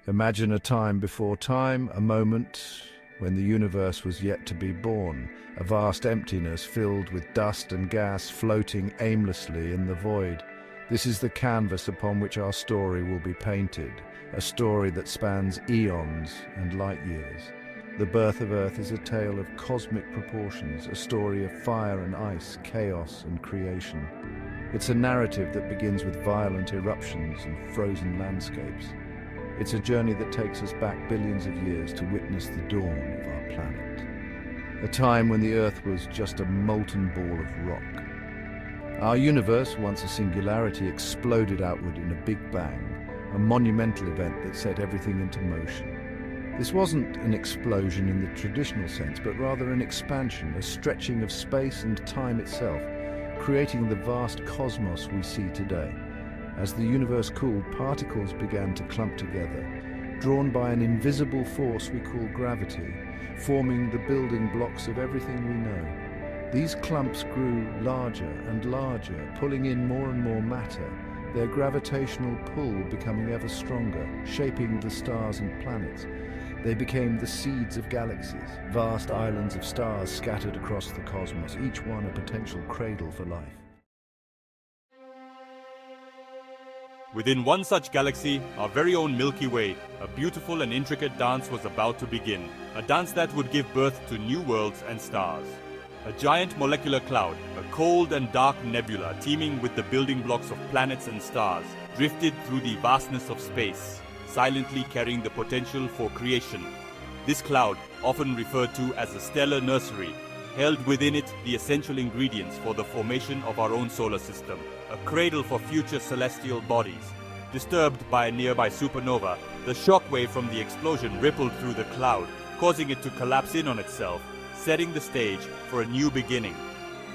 Imagine a time before time, a moment when the universe was yet to be born, a vast emptiness filled with dust and gas floating aimlessly in the void. This is the canvas upon which our story will be painted, a story that spans eons and light years. The birth of Earth is a tale of cosmic proportions, a story of fire and ice, chaos and creation. It's a narrative that begins with violent eruptions and frozen landscapes. It's a journey that takes us back billions of years to witness the dawn of our planet. A time when the Earth was just a molten ball of rock. Our universe, once a singularity, exploded outward in a big bang, a monumental event that set everything into motion. This wasn't an explosion in the traditional sense, but rather an expansion, a stretching of space and time itself, creating the vast cosmos we see today. As the universe cooled, particles began to clump together, drawn by an invisible force we call gravity, forming the building blocks of everything we know. These clumps grew larger and larger, pulling in more and more matter, their gravitational pull becoming ever stronger, shaping the stars and planets. They became the seeds of galaxies, vast islands of stars scattered across the cosmos, each one a potential cradle for life. Within one such galaxy, our very own Milky Way, a beautiful and intricate dance was about to begin. A dance that would give birth to new worlds and stars. A giant molecular cloud, a cold and dark nebula teeming with the building blocks of planets and stars, drifted through the vastness of space, silently carrying the potential for creation. This cloud, often referred to as a stellar nursery, held within it the essential ingredients for the formation of our own solar system, a cradle for future celestial bodies. Disturbed by a nearby supernova, the shockwave from the explosion rippled through the cloud, causing it to collapse in on itself, setting the stage for a new beginning.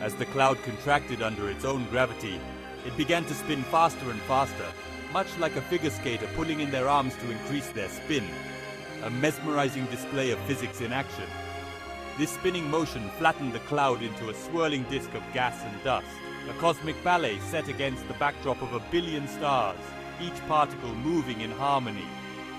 As the cloud contracted under its own gravity, it began to spin faster and faster, much like a figure skater pulling in their arms to increase their spin. A mesmerizing display of physics in action. This spinning motion flattened the cloud into a swirling disk of gas and dust, a cosmic ballet set against the backdrop of a billion stars, each particle moving in harmony.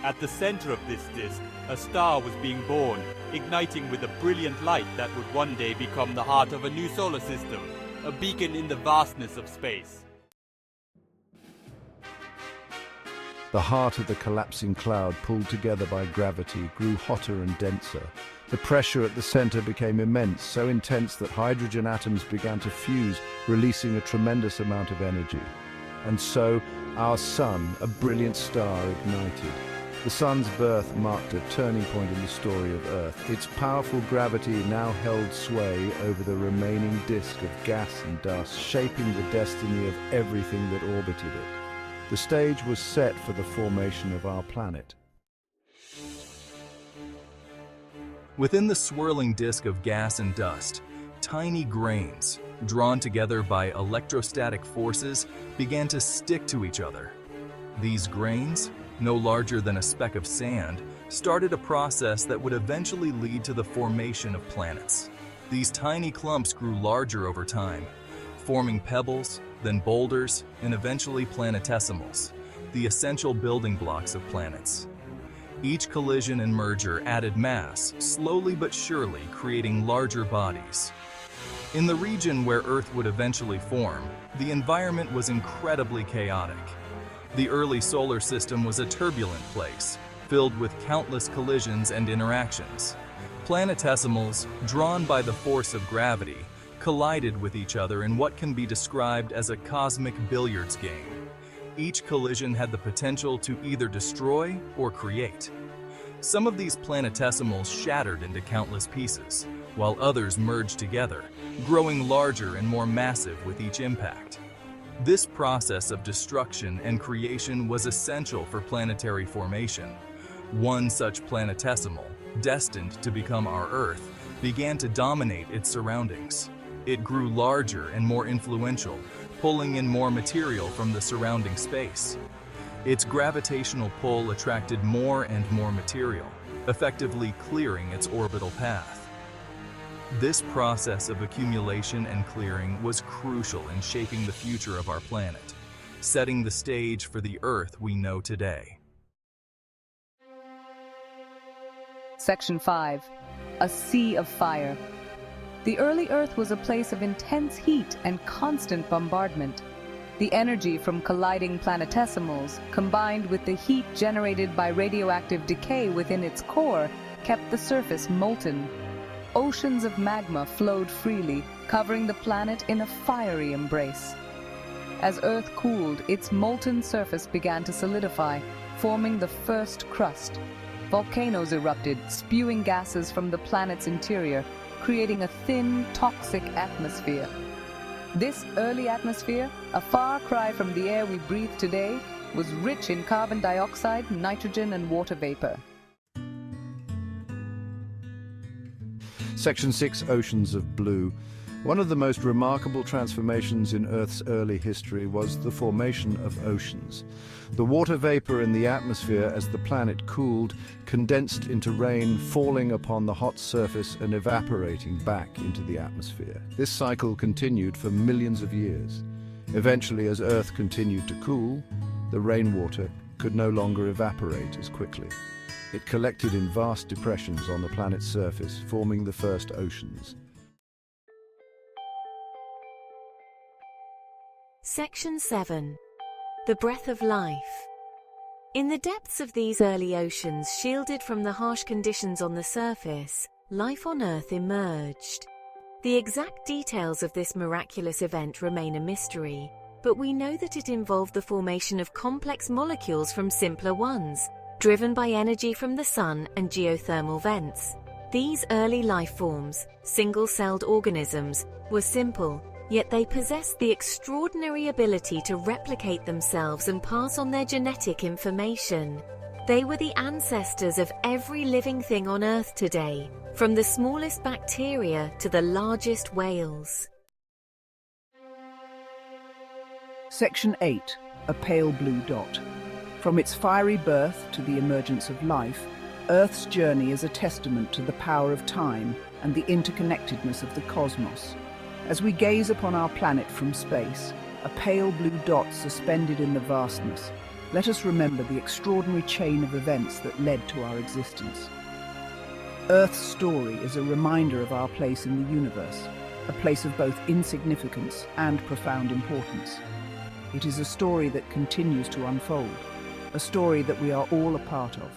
At the center of this disk, a star was being born, igniting with a brilliant light that would one day become the heart of a new solar system, a beacon in the vastness of space. The heart of the collapsing cloud, pulled together by gravity, grew hotter and denser. The pressure at the center became immense, so intense that hydrogen atoms began to fuse, releasing a tremendous amount of energy. And so, our sun, a brilliant star, ignited. The sun's birth marked a turning point in the story of Earth. Its powerful gravity now held sway over the remaining disk of gas and dust, shaping the destiny of everything that orbited it. The stage was set for the formation of our planet. Within the swirling disk of gas and dust, tiny grains, drawn together by electrostatic forces, began to stick to each other. These grains, no larger than a speck of sand, started a process that would eventually lead to the formation of planets. These tiny clumps grew larger over time, forming pebbles, then boulders, and eventually planetesimals, the essential building blocks of planets. Each collision and merger added mass, slowly but surely creating larger bodies. In the region where Earth would eventually form, the environment was incredibly chaotic. The early solar system was a turbulent place, filled with countless collisions and interactions. Planetesimals, drawn by the force of gravity, collided with each other in what can be described as a cosmic billiards game. Each collision had the potential to either destroy or create. Some of these planetesimals shattered into countless pieces, while others merged together, growing larger and more massive with each impact. This process of destruction and creation was essential for planetary formation. One such planetesimal, destined to become our Earth, began to dominate its surroundings. It grew larger and more influential, pulling in more material from the surrounding space. Its gravitational pull attracted more and more material, effectively clearing its orbital path. This process of accumulation and clearing was crucial in shaping the future of our planet, setting the stage for the Earth we know today. Section 5. A sea of fire. The early Earth was a place of intense heat and constant bombardment. The energy from colliding planetesimals, combined with the heat generated by radioactive decay within its core, kept the surface molten. Oceans of magma flowed freely, covering the planet in a fiery embrace. As Earth cooled, its molten surface began to solidify, forming the first crust. Volcanoes erupted, spewing gases from the planet's interior, creating a thin, toxic atmosphere. This early atmosphere, a far cry from the air we breathe today, was rich in carbon dioxide, nitrogen, and water vapor. Section 6, Oceans of Blue. One of the most remarkable transformations in Earth's early history was the formation of oceans. The water vapor in the atmosphere as the planet cooled condensed into rain, falling upon the hot surface and evaporating back into the atmosphere. This cycle continued for millions of years. Eventually, as Earth continued to cool, the rainwater could no longer evaporate as quickly. It collected in vast depressions on the planet's surface, forming the first oceans. Section 7. The breath of life. In the depths of these early oceans, shielded from the harsh conditions on the surface, life on Earth emerged. The exact details of this miraculous event remain a mystery, but we know that it involved the formation of complex molecules from simpler ones, driven by energy from the sun and geothermal vents. These early life forms, single-celled organisms, were simple, yet they possessed the extraordinary ability to replicate themselves and pass on their genetic information. They were the ancestors of every living thing on Earth today, from the smallest bacteria to the largest whales. Section 8. A pale blue dot. From its fiery birth to the emergence of life, Earth's journey is a testament to the power of time and the interconnectedness of the cosmos. As we gaze upon our planet from space, a pale blue dot suspended in the vastness, let us remember the extraordinary chain of events that led to our existence. Earth's story is a reminder of our place in the universe, a place of both insignificance and profound importance. It is a story that continues to unfold, a story that we are all a part of.